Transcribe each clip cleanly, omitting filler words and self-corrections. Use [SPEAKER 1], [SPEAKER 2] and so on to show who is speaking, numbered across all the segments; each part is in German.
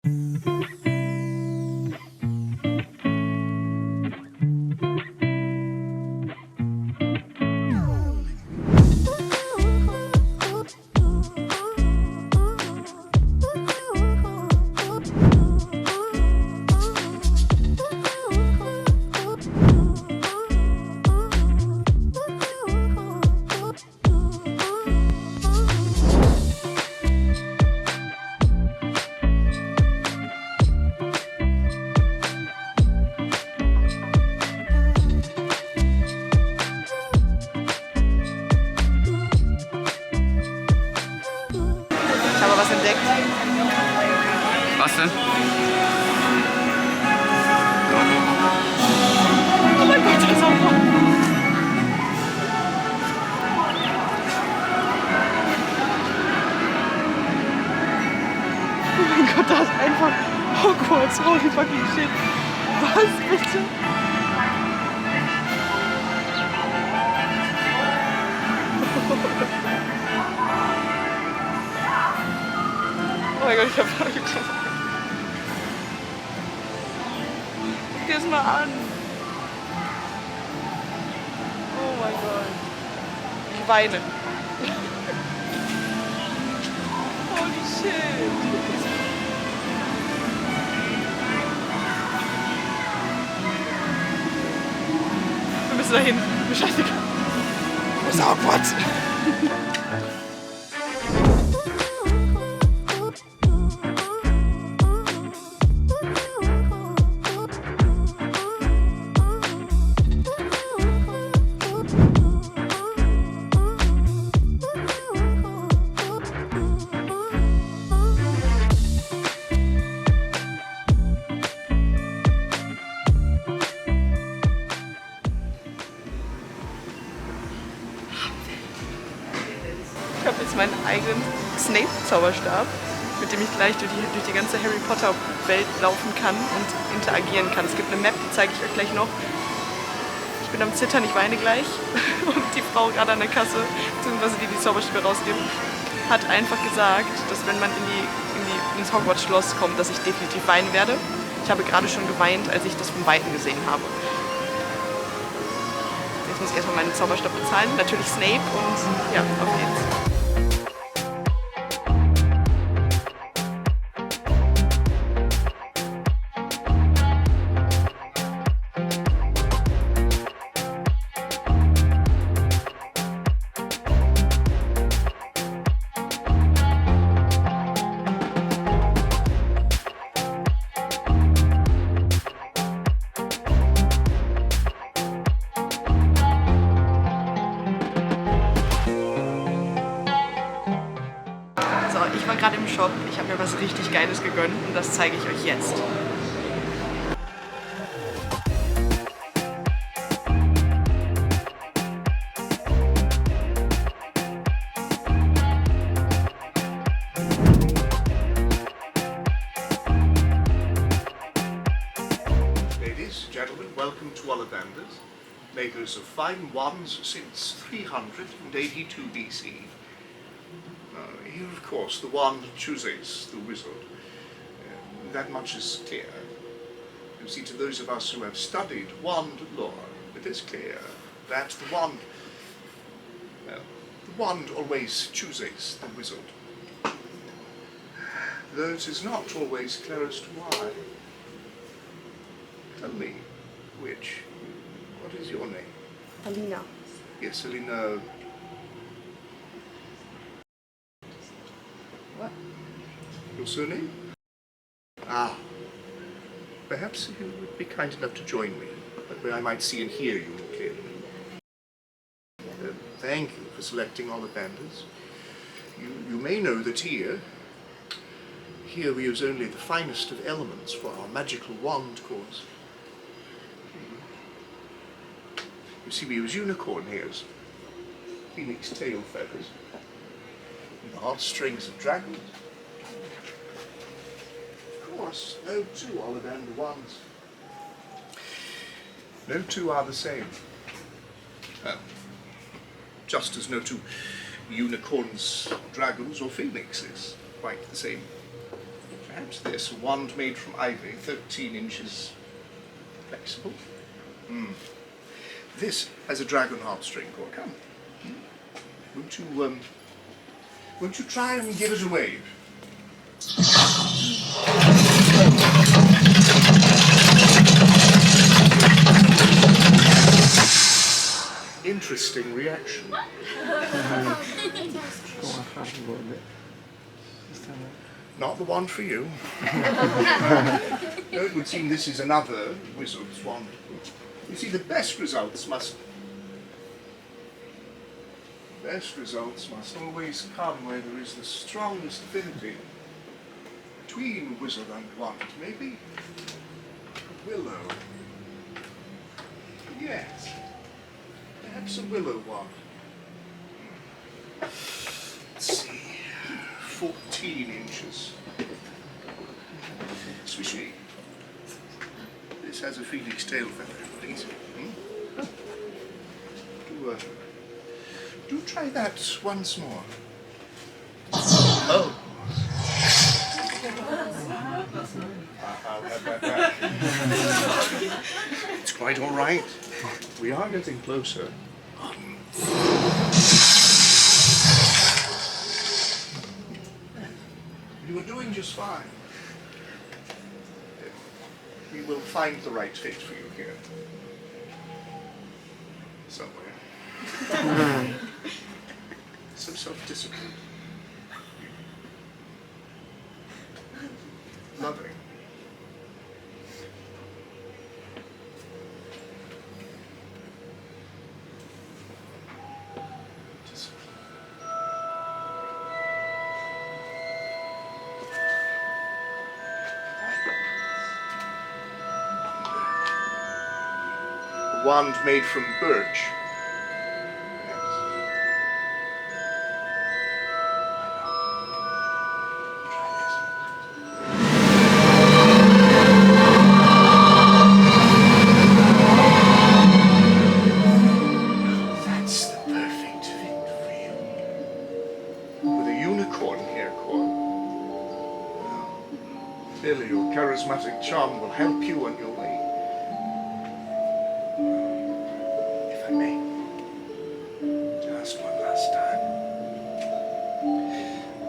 [SPEAKER 1] Ich habe was entdeckt.
[SPEAKER 2] Was denn?
[SPEAKER 1] Oh mein Gott, das ist auch noch. Oh mein Gott, da ist einfach Hogwarts. Holy fucking shit. Was bitte? Oh mein Gott, ich hab Angst. Guck dir das mal an. Oh mein Gott. Ich weine. Holy shit. Wir müssen dahin. Mir scheißegal. Wo ist Hogwarts? Ich habe jetzt meinen eigenen Snape-Zauberstab, mit dem ich gleich durch die ganze Harry Potter-Welt laufen kann und interagieren kann. Es gibt eine Map, die zeige ich euch gleich noch. Ich bin am Zittern, ich weine gleich. Und die Frau gerade an der Kasse, beziehungsweise die Zauberstäbe rausgibt, hat einfach gesagt, dass wenn man ins Hogwarts-Schloss kommt, dass ich definitiv weinen werde. Ich habe gerade schon geweint, als ich das von Weitem gesehen habe. Jetzt muss ich erstmal meinen Zauberstab bezahlen. Natürlich Snape und ja, auf geht's. Ich war gerade im Shop, ich habe mir was richtig Geiles gegönnt und das zeige ich euch jetzt.
[SPEAKER 3] Ladies, gentlemen, welcome to Ollivanders, makers of fine wands since 382 BC. Here, of course, the wand chooses the wizard. That much is clear. You see, to those of us who have studied wand lore, it is clear that the wand always chooses the wizard. Though it is not always clear as to why. Tell me, which? What is your name?
[SPEAKER 1] Alina.
[SPEAKER 3] Yes, Alina.
[SPEAKER 1] What?
[SPEAKER 3] Your surname? Ah. Perhaps you would be kind enough to join me, where I might see and hear you more clearly. Thank you for selecting Ollivanders. You may know that here we use only the finest of elements for our magical wand course. You see, we use unicorn hairs, phoenix tail feathers, and hard strings of dragons. Of course, no two Ollivander wands. No two are the same. Just as no two unicorns, dragons, or phoenixes quite the same. perhaps this, a wand made from ivory, 13 inches flexible. This has a dragon heartstring core. Come. Won't you try and give it a wave? Interesting reaction. Not the one for you. No, it would seem this is another wizard's wand. You see, the best results must always come where there is the strongest affinity between wizard and wand. Maybe a willow. Yes, perhaps a willow wand. Let's see, 14 inches. Swishy. This has a phoenix tail feather, please. Do try that once more. Oh. I'll have that back. It's quite all right. We are getting closer. You are doing just fine. We will find the right fit for you here. Somewhere. So self-disciplined. Loving. A wand made from birch. Clearly your charismatic charm will help you on your way. If I may, just one last time.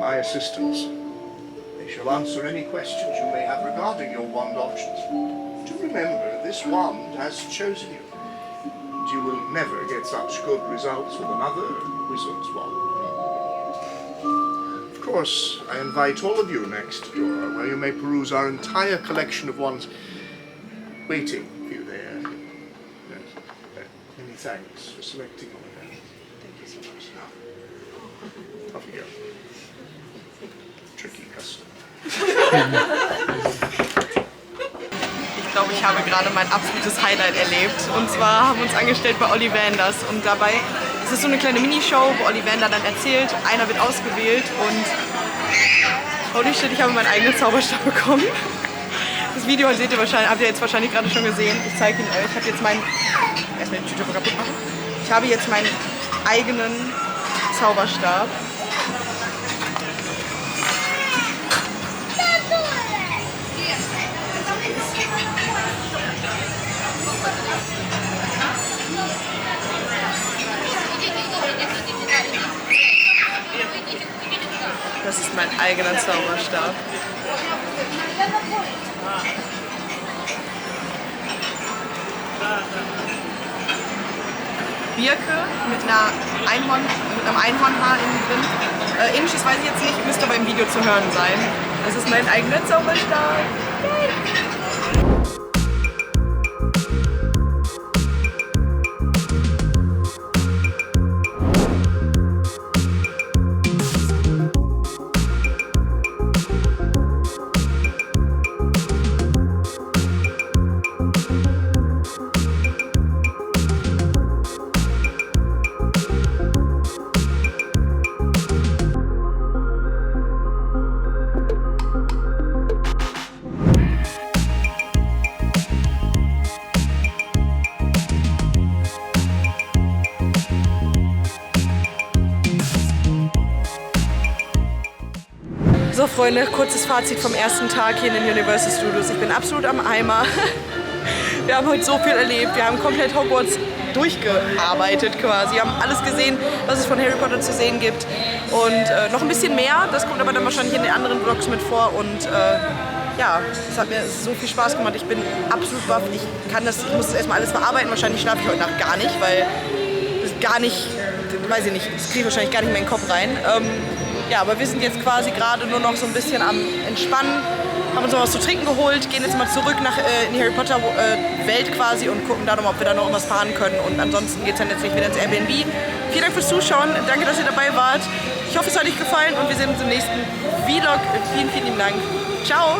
[SPEAKER 3] My assistants, they shall answer any questions you may have regarding your wand options. Do remember, this wand has chosen you, and you will never get such good results with another wizard's wand. Of course, I invite all of you next door, where you may peruse our entire collection of wands waiting for you there. Yes. Many thanks for selecting all of them. Thank you so much. Now, off you go. Tricky customer.
[SPEAKER 1] Ich glaube, ich habe gerade mein absolutes Highlight erlebt. Und zwar haben wir uns angestellt bei Ollivanders. Und dabei ist es so eine kleine Minishow, wo Ollivander dann erzählt, einer wird ausgewählt und holy shit, ich habe meinen eigenen Zauberstab bekommen. Das Video seht ihr wahrscheinlich, habt ihr jetzt wahrscheinlich gerade schon gesehen. Ich zeige ihn euch. Ich habe jetzt meinen. Erstmal die Tüte kaputt machen. Ich habe jetzt meinen eigenen Zauberstab. Das ist mein eigener Zauberstab. Birke mit einem Einhornhaar innen drin. Ähnliches weiß ich jetzt nicht, müsste aber im Video zu hören sein. Das ist mein eigener Zauberstab. Yay. Freunde, kurzes Fazit vom ersten Tag hier in den Universal Studios. Ich bin absolut am Eimer. Wir haben heute so viel erlebt. Wir haben komplett Hogwarts durchgearbeitet quasi. Wir haben alles gesehen, was es von Harry Potter zu sehen gibt. Und noch ein bisschen mehr. Das kommt aber dann wahrscheinlich in den anderen Vlogs mit vor. Und ja, es hat mir so viel Spaß gemacht. Ich bin absolut baff. Ich muss das erstmal alles verarbeiten. Wahrscheinlich schlafe ich heute Nacht gar nicht, weil das gar nicht, weiß ich nicht, das kriege ich wahrscheinlich gar nicht mehr in den Kopf rein. Ja, aber wir sind jetzt quasi gerade nur noch so ein bisschen am Entspannen, haben uns noch was zu trinken geholt, gehen jetzt mal zurück in die Harry Potter Welt quasi und gucken da nochmal, ob wir da noch irgendwas fahren können. Und ansonsten geht es dann letztlich wieder ins Airbnb. Vielen Dank fürs Zuschauen, danke, dass ihr dabei wart. Ich hoffe, es hat euch gefallen und wir sehen uns im nächsten Vlog. Vielen, vielen lieben Dank. Ciao!